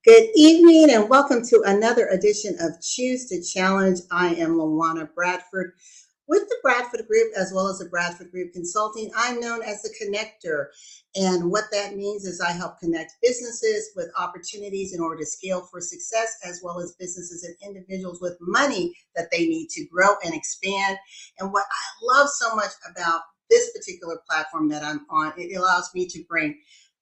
Good evening and welcome to another edition of Choose to Challenge. I am LaWanna Bradford with the Bradford Group as well as the Bradford Group Consulting. I'm known as the connector, and what that means is I help connect businesses with opportunities in order to scale for success, as well as businesses and individuals with money that they need to grow and expand. And what I love so much about this particular platform that I'm on, it allows me to bring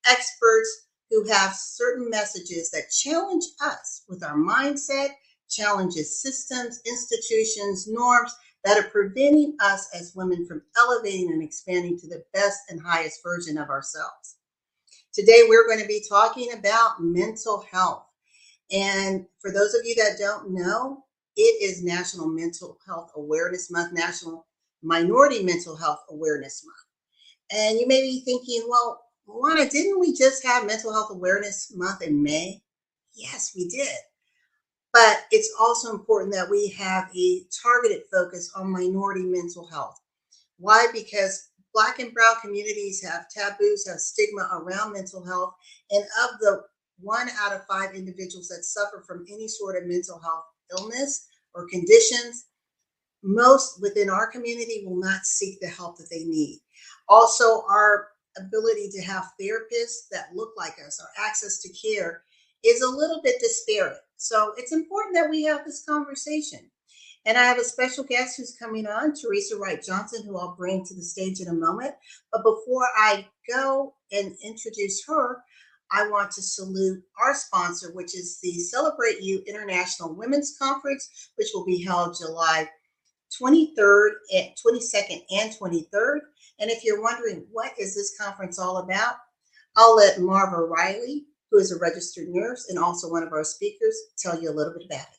experts who have certain messages that challenge us with our mindset, challenges systems, institutions, norms that are preventing us as women from elevating and expanding to the best and highest version of ourselves. Today, we're going to be talking about mental health. And for those of you that don't know, it is National Mental Health Awareness Month, National Minority Mental Health Awareness Month. And you may be thinking, well, LaWanna, didn't we just have Mental Health Awareness Month in May? Yes, we did. But it's also important that we have a targeted focus on minority mental health. Why? Because Black and Brown communities have taboos, have stigma around mental health. And of the 1 out of 5 individuals that suffer from any sort of mental health illness or conditions, most within our community will not seek the help that they need. Also, our ability to have therapists that look like us, our access to care is a little bit disparate. So it's important that we have this conversation. And I have a special guest who's coming on, Teresa Wright Johnson, who I'll bring to the stage in a moment. But before I go and introduce her, I want to salute our sponsor, which is the Celebrate You International Women's Conference, which will be held July 22nd and 23rd. And if you're wondering, what is this conference all about? I'll let Marva Riley, who is a registered nurse and also one of our speakers, tell you a little bit about it.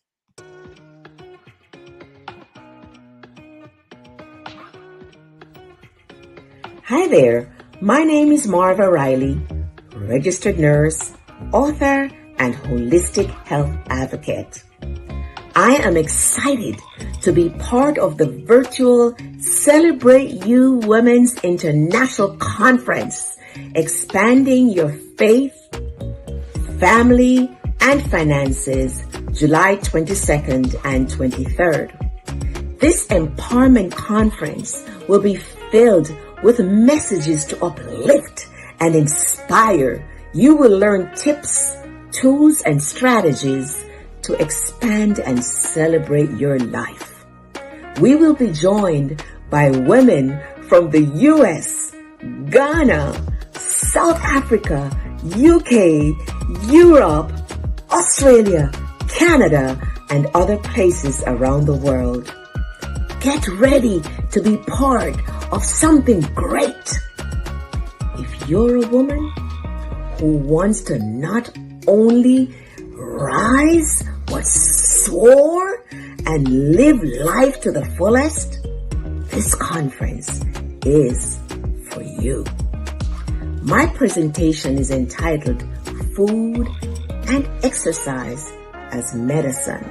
Hi there. My name is Marva Riley, registered nurse, author, and holistic health advocate. I am excited to be part of the virtual Celebrate You Women's International Conference, expanding your faith, family, and finances, July 22nd and 23rd. This empowerment conference will be filled with messages to uplift and inspire. You will learn tips, tools, and strategies to expand and celebrate your life. We will be joined by women from the US, Ghana, South Africa, UK, Europe, Australia, Canada, and other places around the world. Get ready to be part of something great. If you're a woman who wants to not only rise but soar and live life to the fullest, this conference is for you. My presentation is entitled Food and Exercise as Medicine.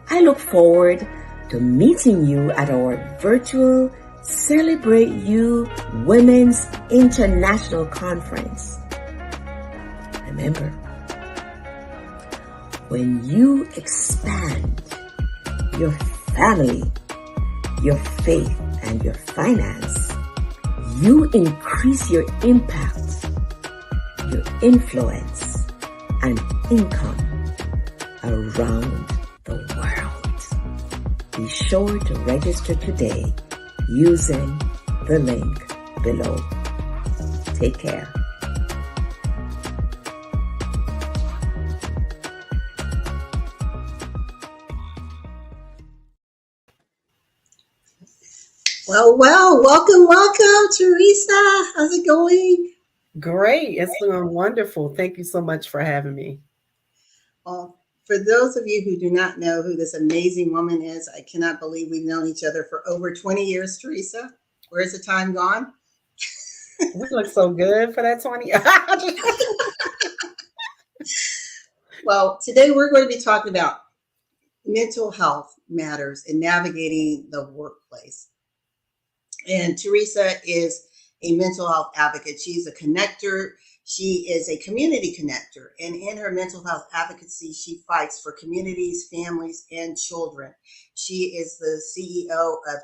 I look forward to meeting you at our virtual Celebrate You Women's International Conference. Remember, when you expand your family, your faith, and your finance, you increase your impact, your influence, and income around the world. Be sure to register today using the link below. Take care. Well, welcome, Teresa. How's it going? Great. It's doing wonderful. Thank you so much for having me. Well, for those of you who do not know who this amazing woman is, I cannot believe we've known each other for over 20 years, Teresa. Where's the time gone? We look so good for that 20. Well, today we're going to be talking about mental health matters and navigating the workplace. And Teresa is a mental health advocate. She's a connector. She is a community connector, and in her mental health advocacy, she fights for communities, families, and children. She is the CEO of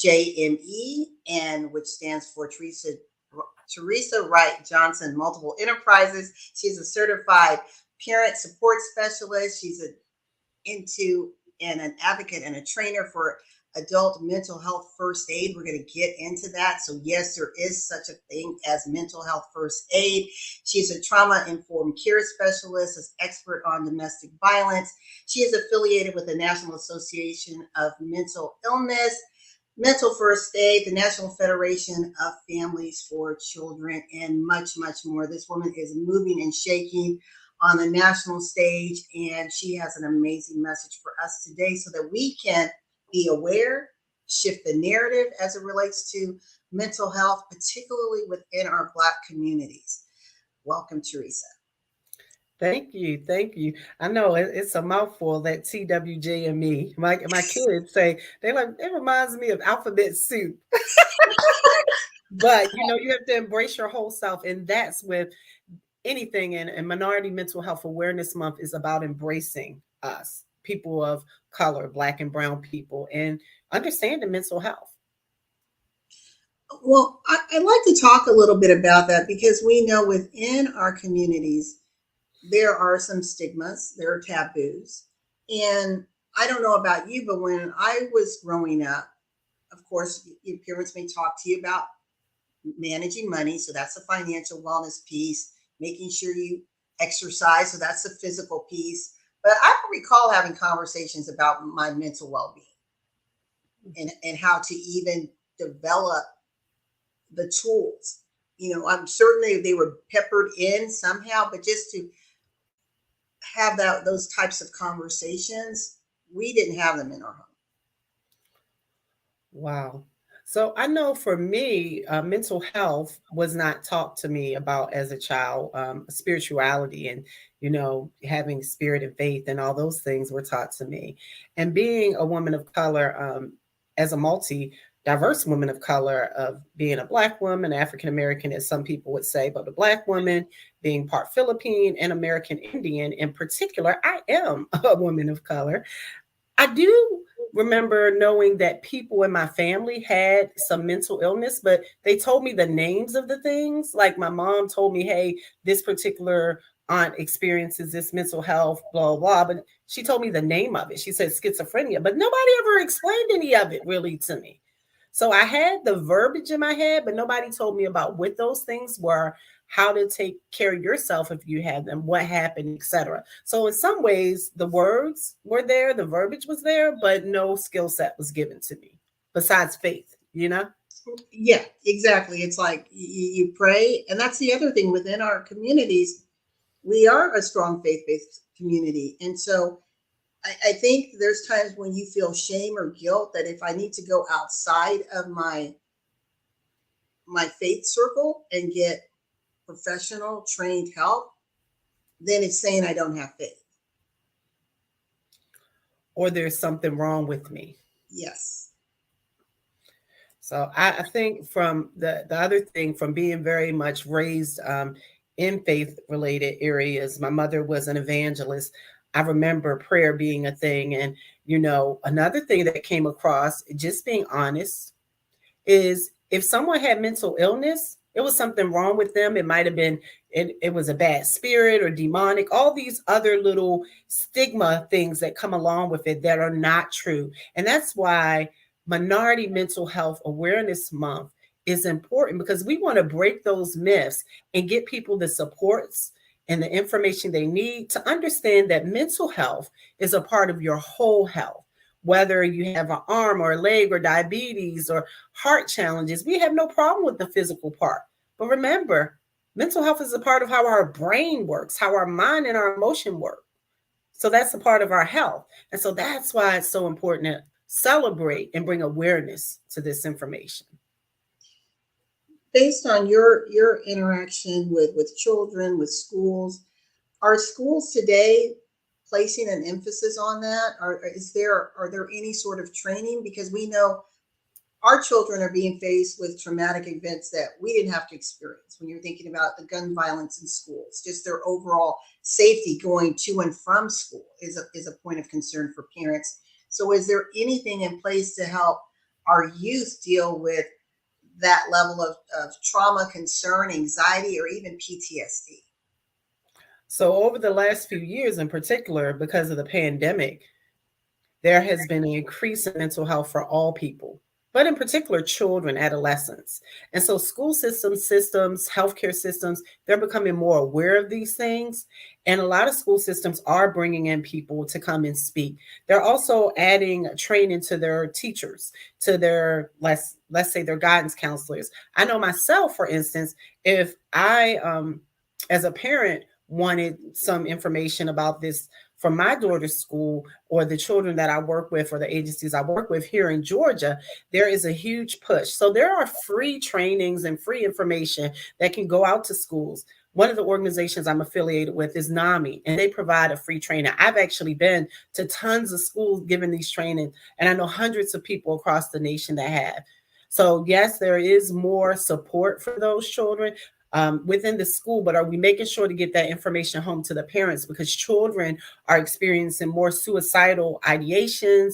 TWJME, and which stands for Teresa Wright Johnson Multiple Enterprises. She's a certified parent support specialist. She's into and an advocate and a trainer for adult mental health first aid. We're going to get into that. So yes, there is such a thing as mental health first aid. She's a trauma informed care specialist, as expert on domestic violence. She is affiliated with the National Association of Mental Illness, Mental First Aid, the National Federation of Families for Children, and much, much more. This woman is moving and shaking on the national stage, and she has an amazing message for us today so that we can be aware, shift the narrative as it relates to mental health, particularly within our Black communities. Welcome, Teresa. Thank you. Thank you. I know it's a mouthful, that TWJME. My kids say, they like, it reminds me of alphabet soup. But you have to embrace your whole self. And that's with anything. And Minority Mental Health Awareness Month is about embracing us, people of color, Black and brown people, and understanding mental health. Well, I'd like to talk a little bit about that, because we know within our communities, there are some stigmas, there are taboos. And I don't know about you, but when I was growing up, of course, your parents may talk to you about managing money. So that's the financial wellness piece, making sure you exercise. So that's the physical piece. But I don't recall having conversations about my mental well-being and how to even develop the tools. I'm certain they were peppered in somehow, but just to have those types of conversations, we didn't have them in our home. Wow. So I know for me, mental health was not taught to me about as a child. Spirituality and, having spirit and faith and all those things were taught to me. And being a woman of color, as a diverse woman of color, of being a Black woman, African American, as some people would say, but a Black woman, being part Philippine and American Indian in particular, I am a woman of color. I do remember knowing that people in my family had some mental illness, but they told me the names of the things. Like my mom told me, hey, this particular aunt experiences this mental health, blah, blah, but she told me the name of it. She said schizophrenia, but nobody ever explained any of it really to me. So I had the verbiage in my head, but nobody told me about what those things were, how to take care of yourself if you had them, what happened, etc. So in some ways, the words were there, the verbiage was there, but no skill set was given to me besides faith, Yeah, exactly. It's like you pray. And that's the other thing within our communities. We are a strong faith-based community. And so I think there's times when you feel shame or guilt that if I need to go outside of my faith circle and get professional trained help, then it's saying I don't have faith. Or there's something wrong with me. Yes. So I think from the other thing, from being very much raised in faith related areas, my mother was an evangelist. I remember prayer being a thing. And, another thing that came across, just being honest, is if someone had mental illness, it was something wrong with them. It might have been, it was a bad spirit or demonic, all these other little stigma things that come along with it that are not true. And that's why Minority Mental Health Awareness Month is important, because we want to break those myths and get people the supports and the information they need to understand that mental health is a part of your whole health. Whether you have an arm or a leg or diabetes or heart challenges, we have no problem with the physical part. But remember, mental health is a part of how our brain works, how our mind and our emotion work. So that's a part of our health. And so that's why it's so important to celebrate and bring awareness to this information. Based on your interaction with children, with schools, are schools today placing an emphasis on that? Are there any sort of training? Because we know our children are being faced with traumatic events that we didn't have to experience. When you're thinking about the gun violence in schools, just their overall safety going to and from school is a point of concern for parents. So is there anything in place to help our youth deal with that level of trauma, concern, anxiety, or even PTSD? So over the last few years in particular, because of the pandemic, there has been an increase in mental health for all people, but in particular children, adolescents. And so school systems, healthcare systems, they're becoming more aware of these things. And a lot of school systems are bringing in people to come and speak. They're also adding training to their teachers, to their, let's say their guidance counselors. I know myself, for instance, if I, as a parent, wanted some information about this from my daughter's school or the children that I work with or the agencies I work with here in Georgia, there is a huge push. So there are free trainings and free information that can go out to schools. One of the organizations I'm affiliated with is NAMI, and they provide a free training. I've actually been to tons of schools giving these trainings, and I know hundreds of people across the nation that have. So yes, there is more support for those children within the school, but are we making sure to get that information home to the parents? Because children are experiencing more suicidal ideations,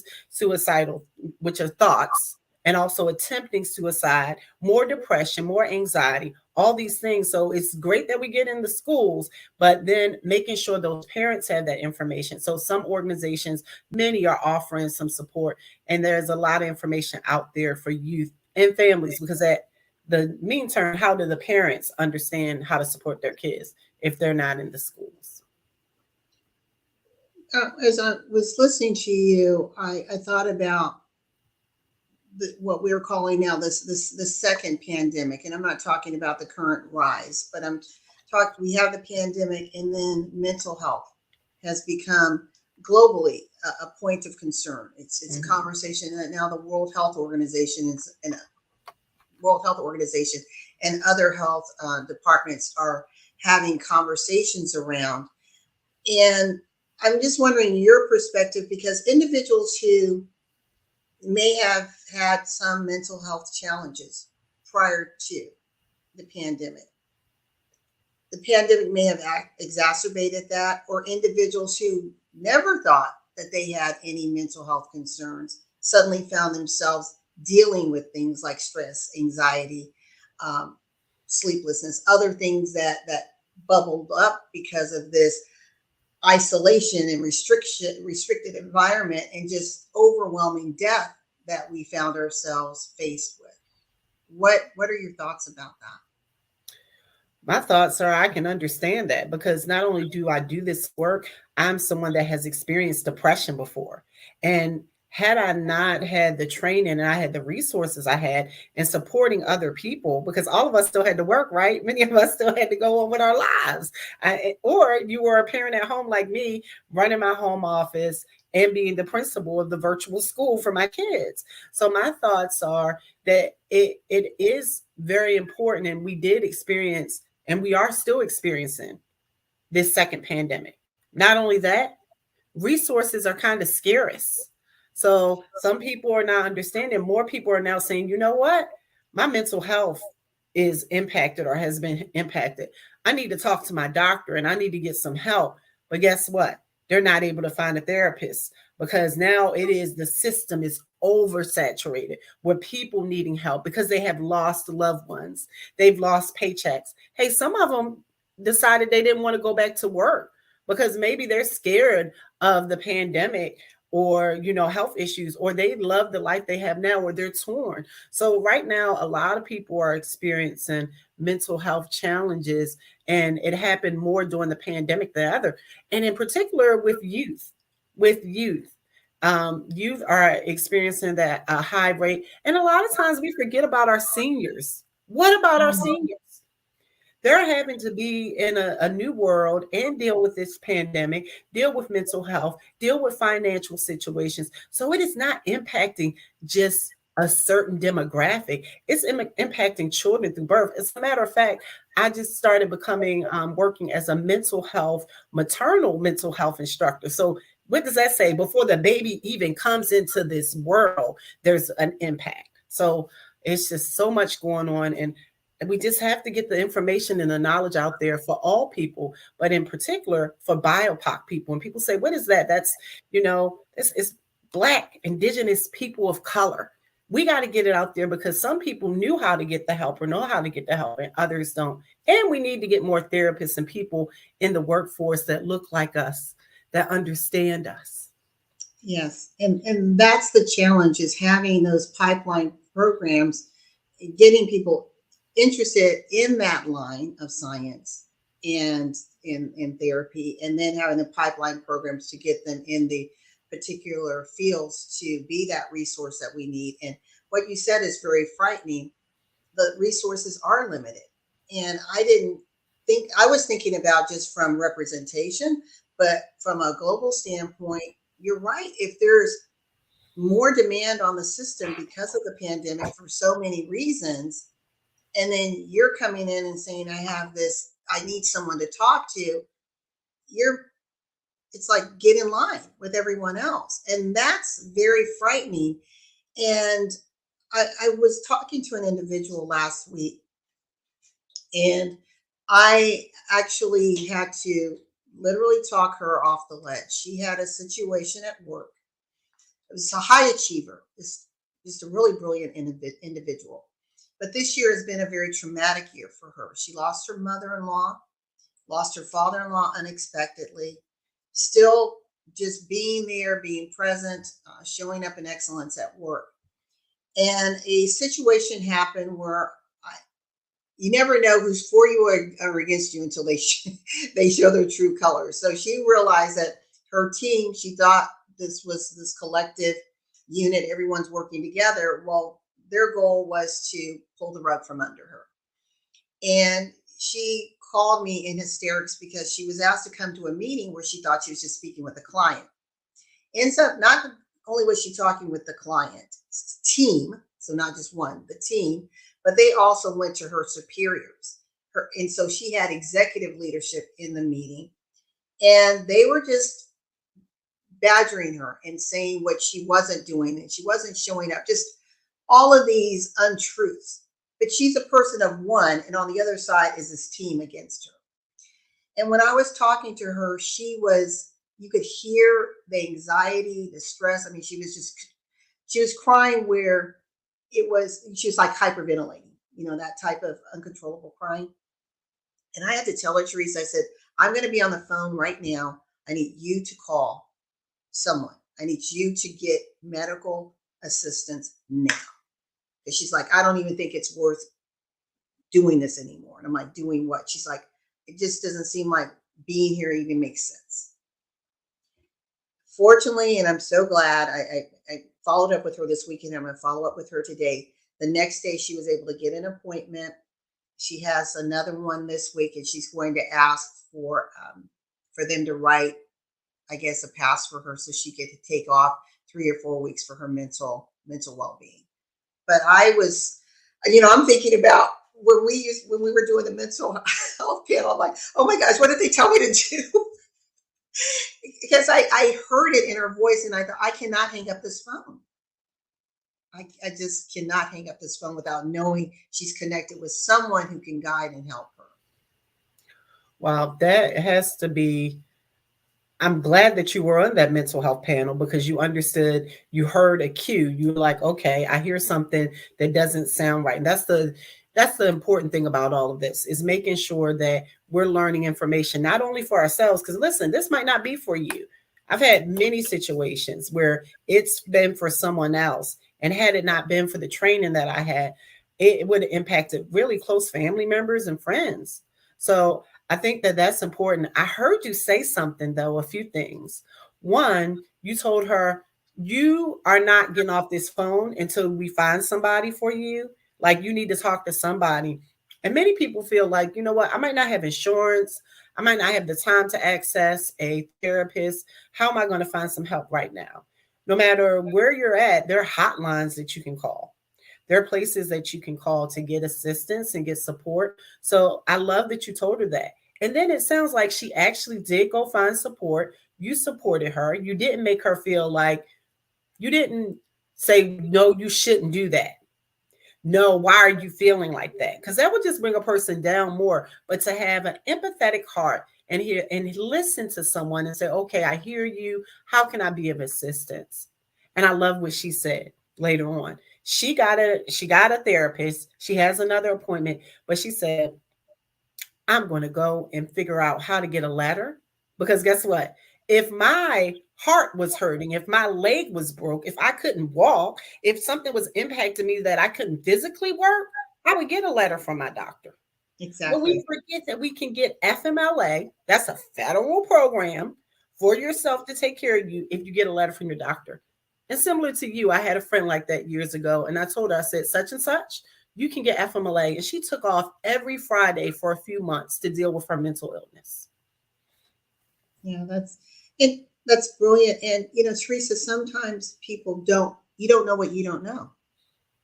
which are thoughts, and also attempting suicide, more depression, more anxiety, all these things. So it's great that we get in the schools, but then making sure those parents have that information. So some organizations, many are offering some support, and there's a lot of information out there for youth and families, because at the meantime, how do the parents understand how to support their kids if they're not in the schools? As I was listening to you, I thought about what we're calling now this second pandemic, and I'm not talking about the current rise, but we have the pandemic, and then mental health has become globally a point of concern. It's a conversation that now the World Health Organization and other health departments are having conversations around. And I'm just wondering your perspective, because individuals who may have had some mental health challenges prior to the pandemic may have exacerbated that, or individuals who never thought that they had any mental health concerns suddenly found themselves dealing with things like stress, anxiety, sleeplessness, other things that bubbled up because of this isolation and restricted environment, and just overwhelming death that we found ourselves faced with. What are your thoughts about that? My thoughts are, I can understand that, because not only do I do this work, I'm someone that has experienced depression before. And had I not had the training and I had the resources I had in supporting other people, because all of us still had to work, right? Many of us still had to go on with our lives. Or you were a parent at home like me, running my home office and being the principal of the virtual school for my kids. So my thoughts are that it is very important, and we did experience, and we are still experiencing, this second pandemic. Not only that, resources are kind of scarce. So some people are not understanding. More people are now saying, you know what? My mental health is impacted or has been impacted. I need to talk to my doctor and I need to get some help. But guess what? They're not able to find a therapist, because now the system is oversaturated with people needing help because they have lost loved ones. They've lost paychecks. Hey, some of them decided they didn't want to go back to work because maybe they're scared of the pandemic, or, health issues, or they love the life they have now, or they're torn. So right now, a lot of people are experiencing mental health challenges, and it happened more during the pandemic than other. And in particular with youth, youth are experiencing that high rate. And a lot of times we forget about our seniors. What about our seniors? They're having to be in a new world and deal with this pandemic, deal with mental health, deal with financial situations. So it is not impacting just a certain demographic. It's impacting children through birth. As a matter of fact, I just started working as a maternal mental health instructor. So what does that say? Before the baby even comes into this world, there's an impact. So it's just so much going on. And we just have to get the information and the knowledge out there for all people, but in particular for BIPOC people. And people say, what is that? That's, it's Black, Indigenous people of color. We got to get it out there because some people knew how to get the help or know how to get the help and others don't. And we need to get more therapists and people in the workforce that look like us, that understand us. Yes. And that's the challenge, is having those pipeline programs, getting people interested in that line of science and in therapy, and then having the pipeline programs to get them in the particular fields to be that resource that we need. And what you said is very frightening. The resources are limited. And I was thinking about just from representation, but from a global standpoint, you're right. If there's more demand on the system because of the pandemic for so many reasons, and then you're coming in and saying, I need someone to talk to, it's like, get in line with everyone else. And that's very frightening. And I was talking to an individual last week, and I actually had to literally talk her off the ledge. She had a situation at work. It was a high achiever, just a really brilliant individual. But this year has been a very traumatic year for her. She lost her mother-in-law, lost her father-in-law unexpectedly, still just being there, being present, showing up in excellence at work. And a situation happened where you never know who's for you or against you until they show their true colors. So she realized that her team, she thought this was this collective unit, everyone's working together. Well, their goal was to pull the rug from under her. And she called me in hysterics because she was asked to come to a meeting where she thought she was just speaking with a client. Ends up, not only was she talking with the client team, so not just one, the team, but they also went to her superiors. And so she had executive leadership in the meeting, and they were just badgering her and saying what she wasn't doing and she wasn't showing up, just all of these untruths. But she's a person of one, and on the other side is this team against her. And when I was talking to her, you could hear the anxiety, the stress. I mean, she was crying where she was like hyperventilating, that type of uncontrollable crying. And I had to tell her, Teresa, I said, I'm going to be on the phone right now. I need you to call someone. I need you to get medical assistance now. Because she's like, I don't even think it's worth doing this anymore. And I'm like, doing what? She's like, it just doesn't seem like being here even makes sense. Fortunately, and I'm so glad, I followed up with her this weekend. I'm going to follow up with her today. The next day, she was able to get an appointment. She has another one this week, and she's going to ask for them to write, I guess, a pass for her so she could take off 3 or 4 weeks for her mental well-being. But I was, I'm thinking about when we were doing the mental health panel. I'm like, oh my gosh, what did they tell me to do? Because I heard it in her voice, and I thought, I cannot hang up this phone. I just cannot hang up this phone without knowing she's connected with someone who can guide and help her. Wow, that has to be. I'm glad that you were on that mental health panel because you understood, you heard a cue. You were like, okay, I hear something that doesn't sound right. And that's the important thing about all of this, is making sure that we're learning information, not only for ourselves, because listen, this might not be for you. I've had many situations where it's been for someone else. And had it not been for the training that I had, it would have impacted really close family members and friends. So I think that that's important. I heard you say something, though, a few things. One, you told her, you are not getting off this phone until we find somebody for you. Like, you need to talk to somebody. And many people feel like, you know what, I might not have insurance. I might not have the time to access a therapist. How am I going to find some help right now? No matter where you're at, there are hotlines that you can call. There are places that you can call to get assistance and get support. So I love that you told her that. And then it sounds like she actually did go find support. You supported her. You didn't make her feel like, you didn't say, no, you shouldn't do that. No, why are you feeling like that? Because that would just bring a person down more. But to have an empathetic heart and hear and listen to someone and say, okay, I hear you. How can I be of assistance? And I love what she said later on. She got a therapist. She has another appointment, but she said, I'm going to go and figure out how to get a letter. Because guess what? If my heart was hurting, if my leg was broke, if I couldn't walk, if something was impacting me that I couldn't physically work, I would get a letter from my doctor. But we Exactly. forget that we can get FMLA. That's a federal program for yourself to take care of you if you get a letter from your doctor. And similar to you, I had a friend like that years ago, and I told her, I said, such and such, you can get FMLA. And she took off every Friday for a few months to deal with her mental illness. Yeah, that's brilliant. And Teresa, sometimes people you don't know what you don't know.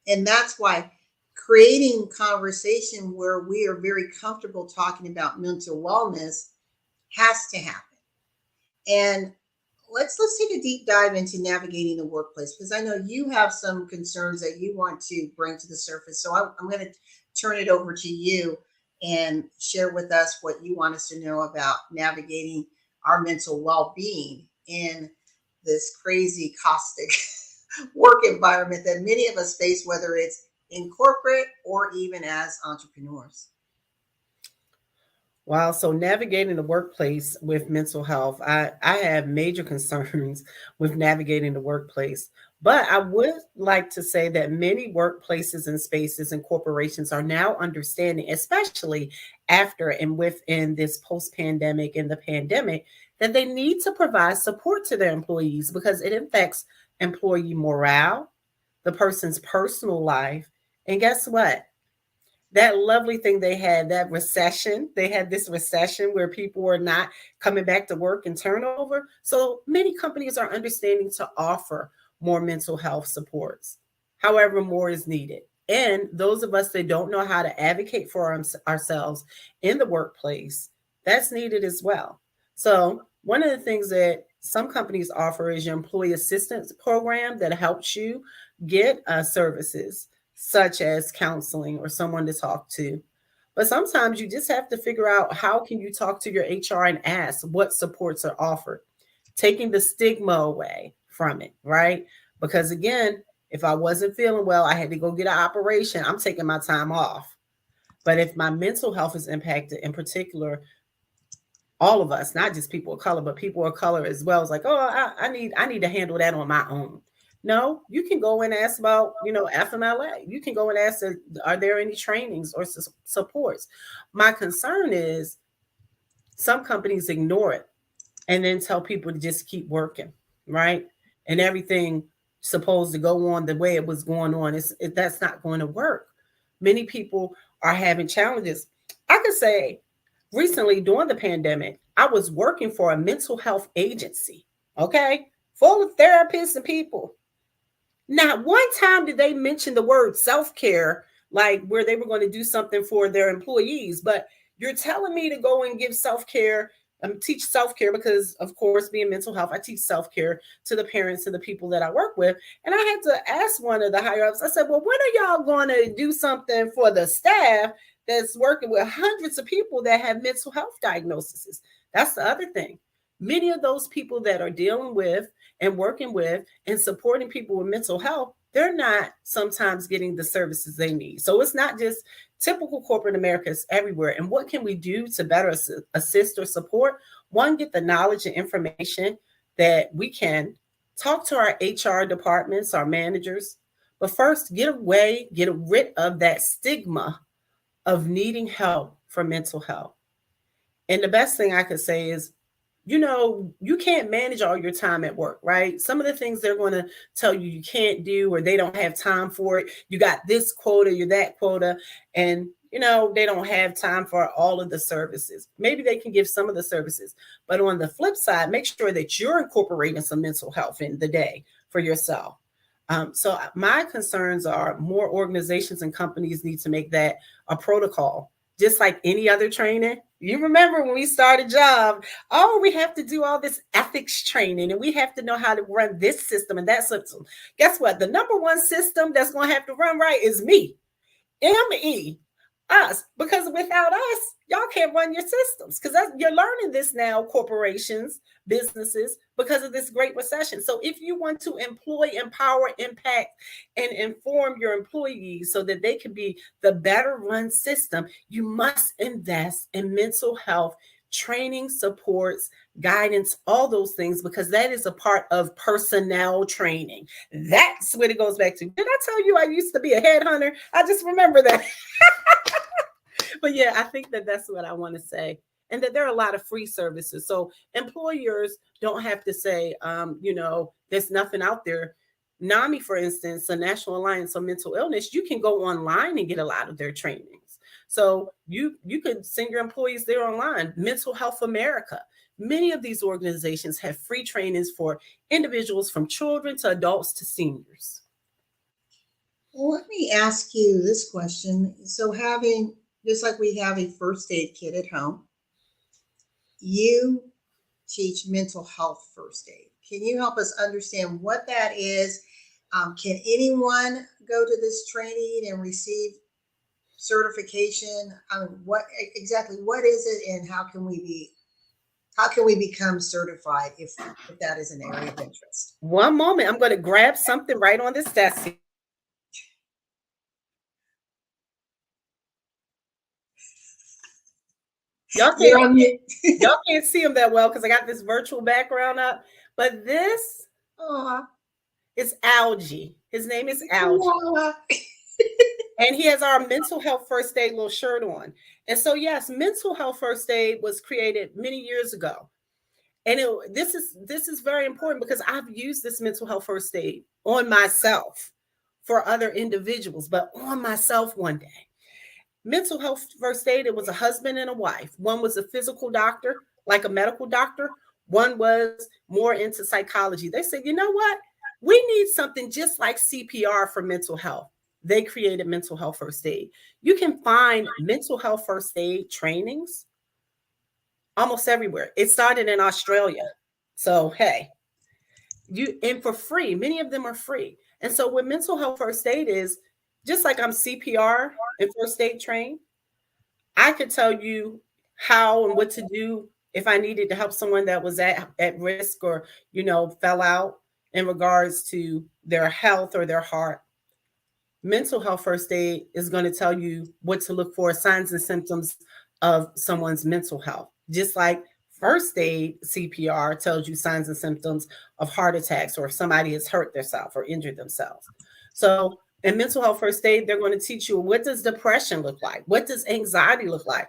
And that's why creating conversation where we are very comfortable talking about mental wellness has to happen. And let's take a deep dive into navigating the workplace, because I know you have some concerns that you want to bring to the surface. So I'm going to turn it over to you and share with us what you want us to know about navigating our mental well-being in this crazy caustic work environment that many of us face, whether it's in corporate or even as entrepreneurs. Wow. So navigating the workplace with mental health, I have major concerns with navigating the workplace. But I would like to say that many workplaces and spaces and corporations are now understanding, especially after and within this post pandemic and the pandemic, that they need to provide support to their employees because it affects employee morale, the person's personal life. And guess what? That lovely thing they had, that recession, they had this recession where people were not coming back to work and turnover. So many companies are understanding to offer more mental health supports. However, more is needed. And those of us that don't know how to advocate for ourselves in the workplace, that's needed as well. So one of the things that some companies offer is your employee assistance program that helps you get services such as counseling or someone to talk to. But sometimes you just have to figure out how can you talk to your HR and ask what supports are offered, taking the stigma away from it, right? Because again, if I wasn't feeling well, I had to go get an operation, I'm taking my time off. But if my mental health is impacted, in particular, all of us, not just people of color, but people of color as well, is like, oh, I need to handle that on my own. No, you can go and ask about, FMLA. You can go and ask, are there any trainings or supports? My concern is some companies ignore it and then tell people to just keep working, right? And everything supposed to go on the way it was going on. That's not going to work. Many people are having challenges. I could say recently during the pandemic, I was working for a mental health agency, okay, full of therapists and people. Not one time did they mention the word self-care, like where they were going to do something for their employees. But you're telling me to go and give self-care, teach self-care, because of course, being mental health, I teach self-care to the parents and the people that I work with. And I had to ask one of the higher ups, I said, well, when are y'all going to do something for the staff that's working with hundreds of people that have mental health diagnoses? That's the other thing. Many of those people that are dealing with and working with and supporting people with mental health, they're not sometimes getting the services they need. So it's not just typical corporate America, it's everywhere. And what can we do to better assist or support? One, get the knowledge and information that we can talk to our HR departments, our managers. But first, get rid of that stigma of needing help for mental health. And the best thing I could say is, you can't manage all your time at work, right? Some of the things they're going to tell you can't do, or they don't have time for it. You got this quota, you're that quota, and they don't have time for all of the services. Maybe they can give some of the services, but on the flip side, make sure that you're incorporating some mental health in the day for yourself. So my concerns are more organizations and companies need to make that a protocol, just like any other training. You remember when we started job, we have to do all this ethics training and we have to know how to run this system and that system. Guess what? The number one system that's going to have to run right is me. ME, us, because without us, y'all can't run your systems, because you're learning this now, corporations, businesses, because of this great recession. So if you want to employ, empower, impact, and inform your employees so that they can be the better run system, you must invest in mental health training, supports, guidance, all those things, because that is a part of personnel training. That's what it goes back to. Did I tell you I used to be a headhunter? I just remember that. But yeah, I think that that's what I want to say. And that there are a lot of free services. So employers don't have to say, there's nothing out there. NAMI, for instance, the National Alliance on Mental Illness, you can go online and get a lot of their trainings. So you could send your employees there online. Mental Health America. Many of these organizations have free trainings for individuals from children to adults to seniors. Well, let me ask you this question. So just like we have a first aid kit at home, you teach mental health first aid. Can you help us understand what that is? Can anyone go to this training and receive certification? What is it, and how can we become certified if that is an area of interest? One moment, I'm going to grab something right on this desk. Y'all can't see him that well because I got this virtual background up. But this is Algie. His name is Algie. And he has our mental health first aid little shirt on. And so, yes, mental health first aid was created many years ago. And this is very important because I've used this mental health first aid on myself for other individuals, but on myself one day. Mental health first aid, it was a husband and a wife. One was a physical doctor, like a medical doctor. One was more into psychology. They said, you know what? We need something just like CPR for mental health. They created mental health first aid. You can find mental health first aid trainings almost everywhere. It started in Australia. So, hey, and for free, many of them are free. And so what mental health first aid is, just like I'm CPR and first aid trained, I could tell you how and what to do if I needed to help someone that was at risk or, fell out in regards to their health or their heart. Mental health first aid is going to tell you what to look for, signs and symptoms of someone's mental health. Just like first aid CPR tells you signs and symptoms of heart attacks or if somebody has hurt themselves or injured themselves. So in mental health first aid, they're going to teach you, what does depression look like? What does anxiety look like?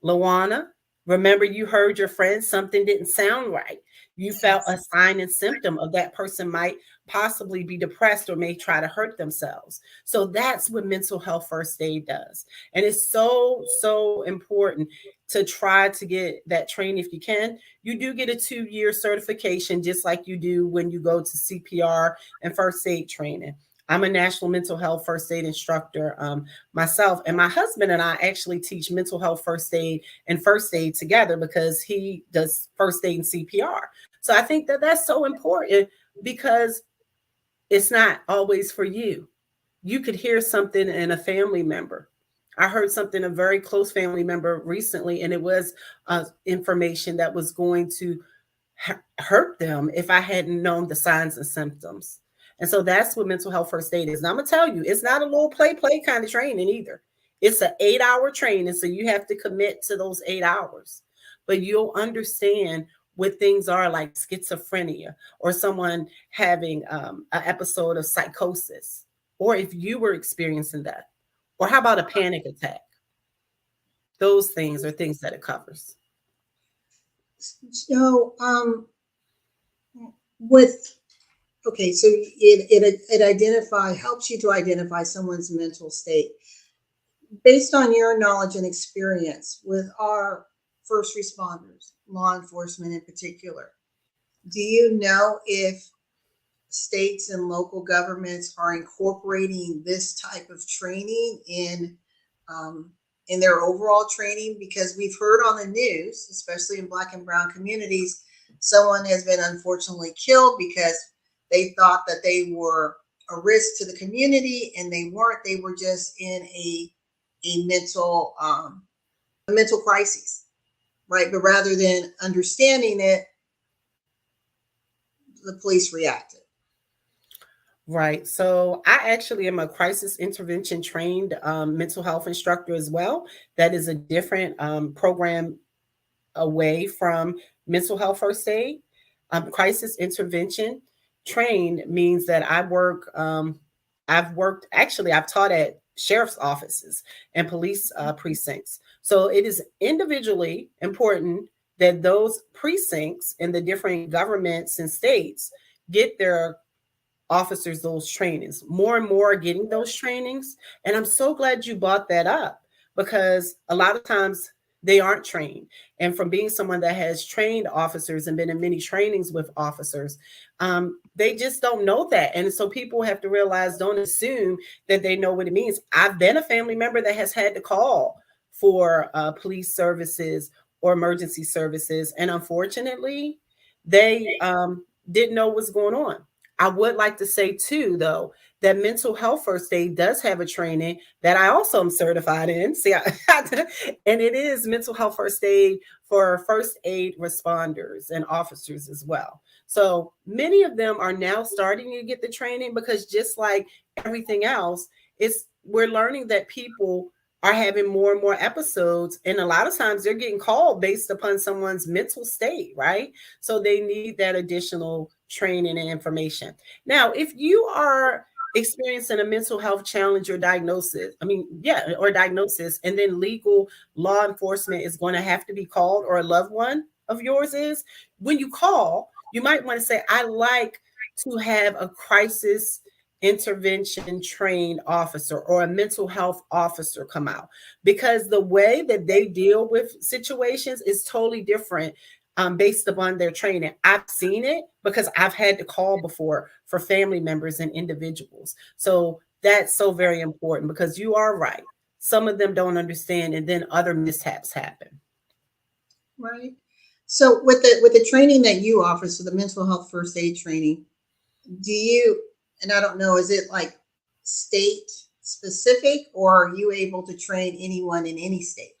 LaWanna, remember you heard your friend, something didn't sound right. You felt a sign and symptom of that person might possibly be depressed or may try to hurt themselves. So that's what mental health first aid does. And it's so, so important to try to get that training if you can. You do get a 2-year certification, just like you do when you go to CPR and first aid training. I'm a national mental health first aid instructor myself, and my husband and I actually teach mental health first aid and first aid together because he does first aid and CPR. So I think that that's so important because it's not always for you. You could hear something in a family member. I heard something, a very close family member recently, and it was information that was going to hurt them if I hadn't known the signs and symptoms. And so that's what mental health first aid is. And I'm going to tell you, it's not a little play kind of training either. It's an 8-hour training. So you have to commit to those 8 hours. But you'll understand what things are like schizophrenia or someone having an episode of psychosis, or if you were experiencing that, or how about a panic attack? Those things are things that it covers. So so it helps you to identify someone's mental state. Based on your knowledge and experience with our first responders, law enforcement in particular, do you know if states and local governments are incorporating this type of training in their overall training? Because we've heard on the news, especially in Black and brown communities, someone has been unfortunately killed because they thought that they were a risk to the community, and they weren't. They were just in a mental crisis, right? But rather than understanding it, the police reacted. Right. So I actually am a crisis intervention trained mental health instructor as well. That is a different program away from mental health first aid. Crisis intervention trained means that I've taught at sheriff's offices and police precincts. So it is individually important that those precincts in the different governments and states get their officers those trainings. More and more are getting those trainings. And I'm so glad you brought that up, because a lot of times they aren't trained. And from being someone that has trained officers and been in many trainings with officers, they just don't know that. And so people have to realize, don't assume that they know what it means. I've been a family member that has had to call for police services or emergency services. And unfortunately, they didn't know what's going on. I would like to say too, though, that mental health first aid does have a training that I also am certified in. See, and it is mental health first aid for first aid responders and officers as well. So many of them are now starting to get the training, because just like everything else, we're learning that people are having more and more episodes, and a lot of times they're getting called based upon someone's mental state, right? So they need that additional training and information. Now, if you are experiencing a mental health challenge or diagnosis, and then legal law enforcement is going to have to be called, or a loved one of yours is, when you call, you might want to say, I like to have a crisis intervention trained officer or a mental health officer come out, because the way that they deal with situations is totally different based upon their training. I've seen it because I've had to call before for family members and individuals. So that's so very important, because you are right. Some of them don't understand, and then other mishaps happen. Right. So with the training that you offer, so the mental health first aid training, do you, and I don't know, is it like state specific, or are you able to train anyone in any state?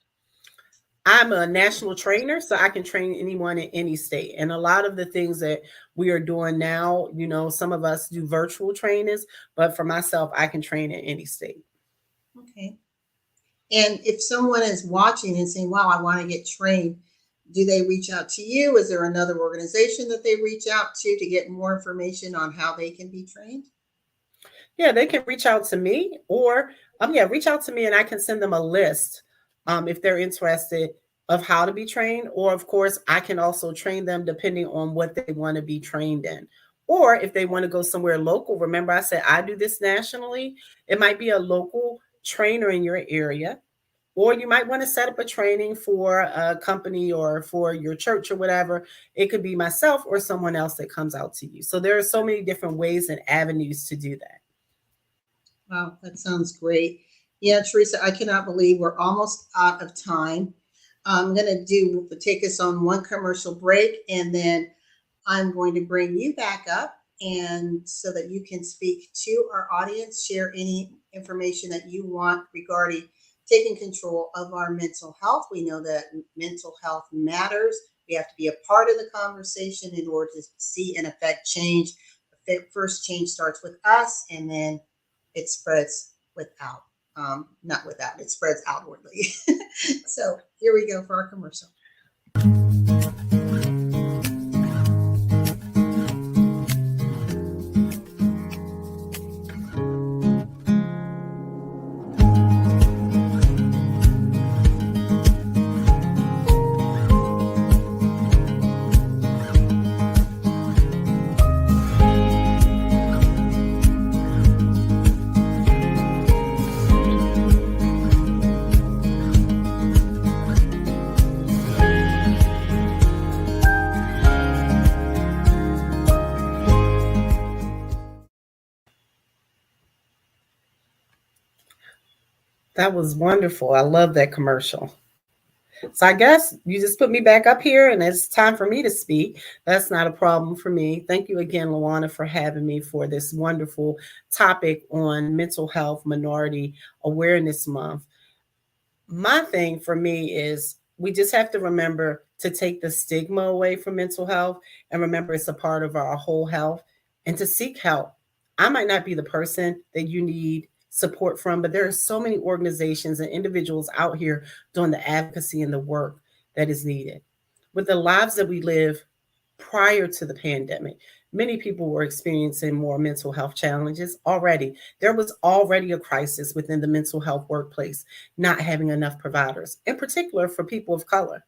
I'm a national trainer, so I can train anyone in any state. And a lot of the things that we are doing now, some of us do virtual trainings, but for myself, I can train in any state. Okay. And if someone is watching and saying, wow, I want to get trained, do they reach out to you? Is there another organization that they reach out to get more information on how they can be trained? Yeah, they can reach out to me, or reach out to me and I can send them a list if they're interested of how to be trained. Or of course, I can also train them depending on what they want to be trained in. Or if they want to go somewhere local, remember I said I do this nationally, it might be a local trainer in your area. Or you might want to set up a training for a company or for your church or whatever. It could be myself or someone else that comes out to you. So there are so many different ways and avenues to do that. Wow, that sounds great. Yeah, Teresa, I cannot believe we're almost out of time. I'm going to take us on one commercial break, and then I'm going to bring you back up, and so that you can speak to our audience, share any information that you want regarding taking control of our mental health. We know that mental health matters. We have to be a part of the conversation in order to see and affect change. The first change starts with us, and then it spreads it spreads outwardly. So here we go for our commercial. That was wonderful. I love that commercial. So I guess you just put me back up here and it's time for me to speak. That's not a problem for me. Thank you again, LaWanna, for having me for this wonderful topic on mental health minority awareness month. My thing for me is we just have to remember to take the stigma away from mental health and remember it's a part of our whole health and to seek help. I might not be the person that you need support from, but there are so many organizations and individuals out here doing the advocacy and the work that is needed. With the lives that we live prior to the pandemic, many people were experiencing more mental health challenges already. There was already a crisis within the mental health workplace, not having enough providers, in particular for people of color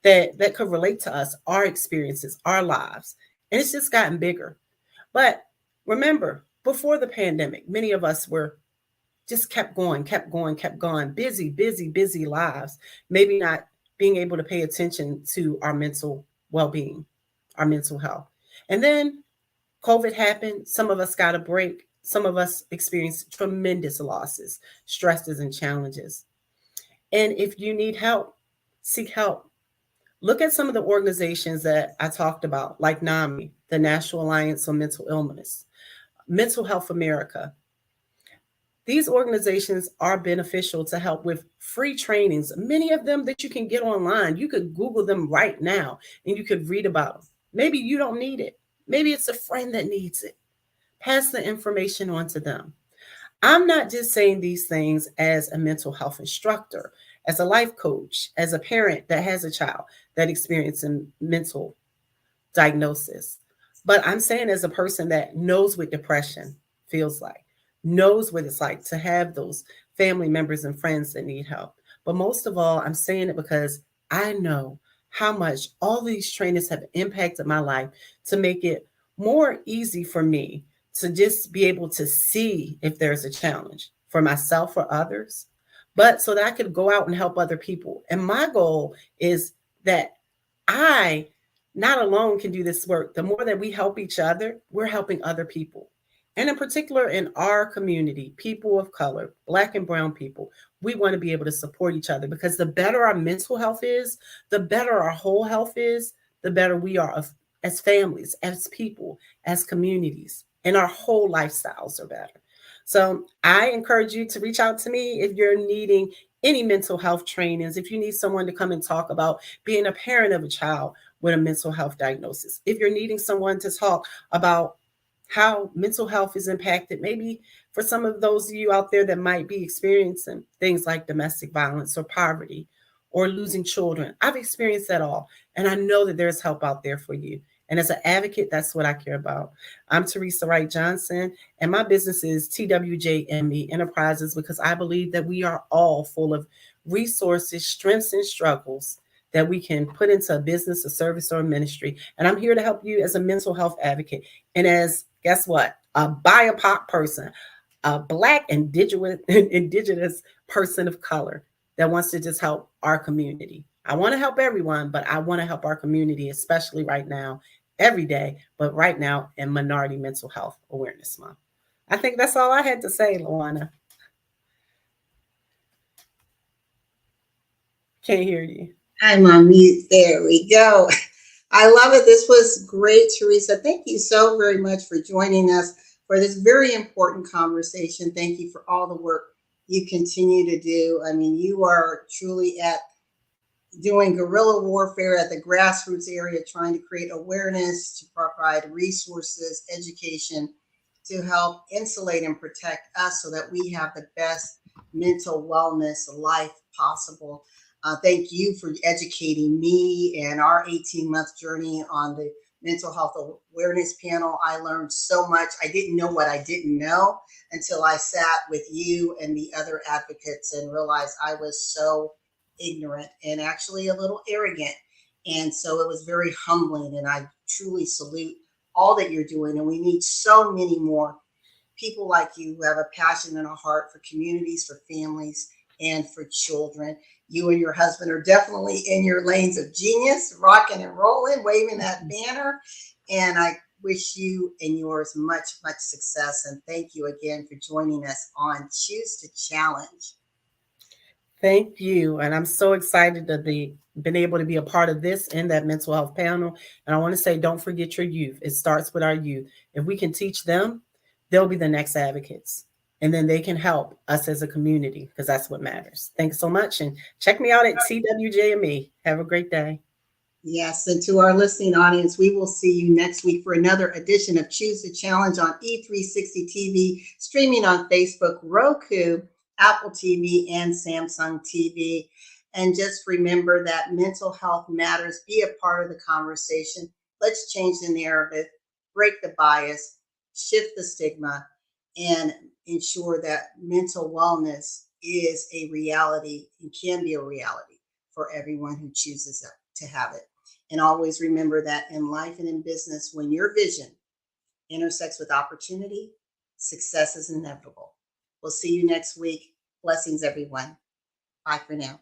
that could relate to us, our experiences, our lives. And it's just gotten bigger. But remember, before the pandemic, many of us were just kept going, kept going, kept going, busy, busy, busy lives, maybe not being able to pay attention to our mental well being, our mental health. And then COVID happened. Some of us got a break. Some of us experienced tremendous losses, stresses, and challenges. And if you need help, seek help. Look at some of the organizations that I talked about, like NAMI, the National Alliance on Mental Illness, Mental Health America. These organizations are beneficial to help with free trainings, many of them that you can get online. You could Google them right now and you could read about them. Maybe you don't need it. Maybe it's a friend that needs it. Pass the information on to them. I'm not just saying these things as a mental health instructor, as a life coach, as a parent that has a child that experiences mental diagnosis, but I'm saying as a person that knows what depression feels like, knows what it's like to have those family members and friends that need help. But most of all, I'm saying it because I know how much all these trainings have impacted my life to make it more easy for me to just be able to see if there's a challenge for myself or others, but so that I could go out and help other people. And my goal is that I not alone can do this work. The more that we help each other, we're helping other people. And in particular, in our community, people of color, Black and brown people, we want to be able to support each other because the better our mental health is, the better our whole health is, the better we are as families, as people, as communities, and our whole lifestyles are better. So I encourage you to reach out to me if you're needing any mental health trainings, if you need someone to come and talk about being a parent of a child with a mental health diagnosis, if you're needing someone to talk about how mental health is impacted, maybe for some of those of you out there that might be experiencing things like domestic violence or poverty or losing children. I've experienced that all, and I know that there's help out there for you. And as an advocate, that's what I care about. I'm Teresa Wright Johnson, and my business is TWJME Enterprises because I believe that we are all full of resources, strengths, and struggles that we can put into a business, a service, or a ministry. And I'm here to help you as a mental health advocate. And as, guess what? A BIPOC person, a Black indigenous person of color that wants to just help our community. I want to help everyone, but I want to help our community, especially right now, every day, but right now in Minority Mental Health Awareness Month. I think that's all I had to say, LaWanna. Can't hear you. I'm on mute. There we go. I love it. This was great, Teresa. Thank you so very much for joining us for this very important conversation. Thank you for all the work you continue to do. I mean, you are truly at doing guerrilla warfare at the grassroots area, trying to create awareness, to provide resources, education, to help insulate and protect us so that we have the best mental wellness life possible. Thank you for educating me and our 18-month journey on the mental health awareness panel. I learned so much. I didn't know what I didn't know until I sat with you and the other advocates and realized I was so ignorant and actually a little arrogant. And so it was very humbling. And I truly salute all that you're doing. And we need so many more people like you who have a passion and a heart for communities, for families, and for children. You and your husband are definitely in your lanes of genius, rocking and rolling, waving that banner. And I wish you and yours much, much success. And thank you again for joining us on Choose to Challenge. Thank you. And I'm so excited to be been able to be a part of this and that mental health panel. And I want to say, don't forget your youth. It starts with our youth. If we can teach them, they'll be the next advocates. And then they can help us as a community because that's what matters. Thanks so much. And check me out at TWJME. Have a great day. Yes, and to our listening audience, we will see you next week for another edition of Choose the Challenge on E360 TV, streaming on Facebook, Roku, Apple TV, and Samsung TV. And just remember that mental health matters. Be a part of the conversation. Let's change the narrative, break the bias, shift the stigma, and ensure that mental wellness is a reality and can be a reality for everyone who chooses to have it. And always remember that in life and in business, when your vision intersects with opportunity, success is inevitable. We'll see you next week. Blessings, everyone. Bye for now.